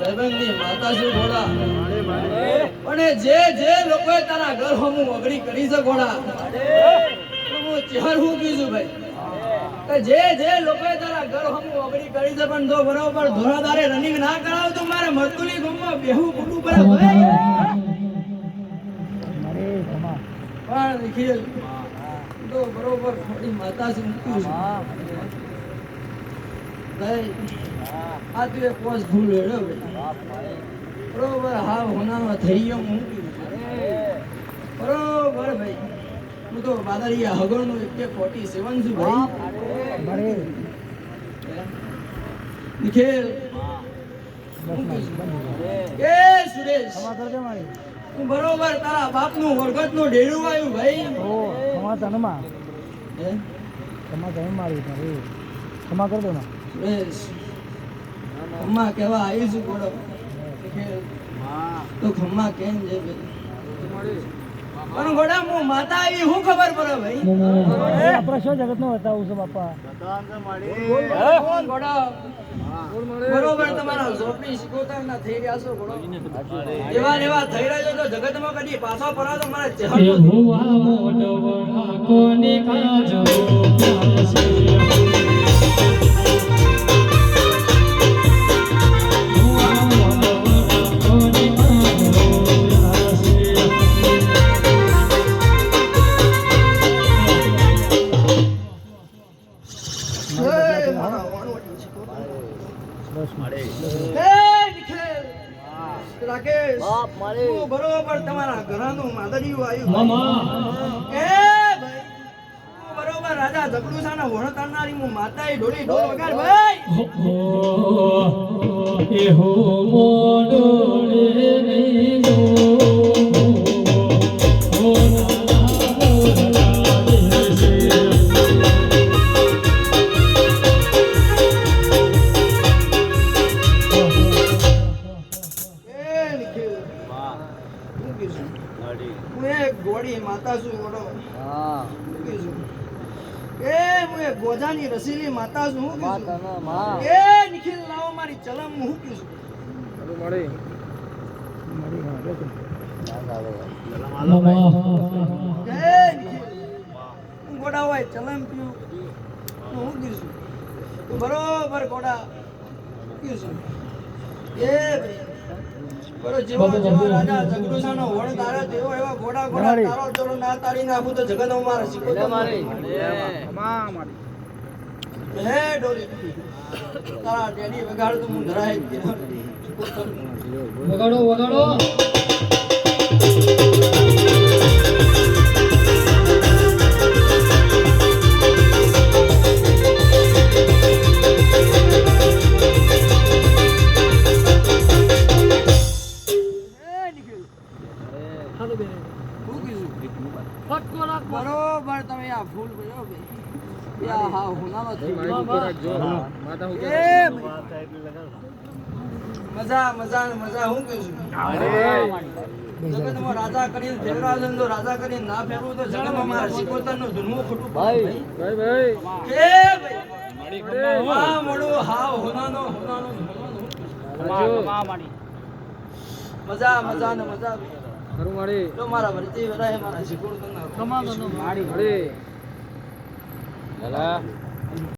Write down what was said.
ભાઈબંધની માતા શું ઘોડા અને જે લોકોએ તારા ઘર હમું અગડી કરી છે ઘોડા હું ચાર હું કીધું ભાઈ જે લોકોએ તારા ઘર હમું અગડી કરી છે પણ જો બરોબર ધોળાદારે રનિંગ ના કરાવ તો મારે મરતુલી ગમમાં બેહું કુટું પડે ભાઈ પણ નિખિલ તો બરોબર થોડી માતા છે ભાઈ આ તું એક પોસ ભૂલ હેડો બરોબર હા હોનાનો થઈ ગયો હું બરોબર ભાઈ હું તો બાદરિયા હગણનું 147 છું ભાઈ નિખિલ એ સુરેશ હું બરોબર તારા બાપનું વરગતનું ડેરું આવ્યું ભાઈ क्षमा तनमा मारी क्षमा कर दो ना સુરેશ ખમ્મા કેવા આવી છું બોલો તો ખમ્મા કેમ છે પણ ગોડા હું માતા આવી હું ખબર પડે ભાઈ આપણે શું જગત નો બતાવું છું બાપા ગોડા બરોબર તમારા ઝોપડી શીખોતા ના થઈ રહ્યા છો ગોડો એવા થઈ રહ્યો તો જગતમાં કદી પાછો પરાવ તો મારા ચહેરો હુવા મોટો કોને કાજો બરોબર તમારા ઘરાનું માદરિયું આવ્યું એ ભાઈ બરોબર રાજા જગડુસાના વણ કરનારી હું માતાએ ઢોળી ઢોલ વગાડ ભાઈ એ હો મોડોળે નહીં જો માતા છું વડો એ હું એક ગોજાની રસીલી માતા છું હું એ નિખિલ લાવો મારી ચલમ હું કીધું હું ગોડા હોય ચલમ પીવું હું કીધું બરોબર ગોડા કીધું એ બરો જેવો રાજા જગડુસાનો વણ તારે તેવો એવા ઘોડા તારો જોડો ના તાળી નાખું તો જગત મારે શીખો મારી હે ડોલી તારા ડેડી વગાડ તો હું ધરાય વગાડો બરોબર તમે આ ફૂલ બજો યા હા હુનાનો થઈ મજા હું કહું છું જગતમાં રાજા કરીને ફેરવા જો રાજા કરીને ના ફેરવું તો જગતમાં મારા શિકોતરનું ધૂનવું ખોટું ભાઈ કે ભાઈ હા મોડું હા હુનાનો મજા કરું મારી તો મારા વરતી વરાય મારા શિકોતરના કમા મારી લલા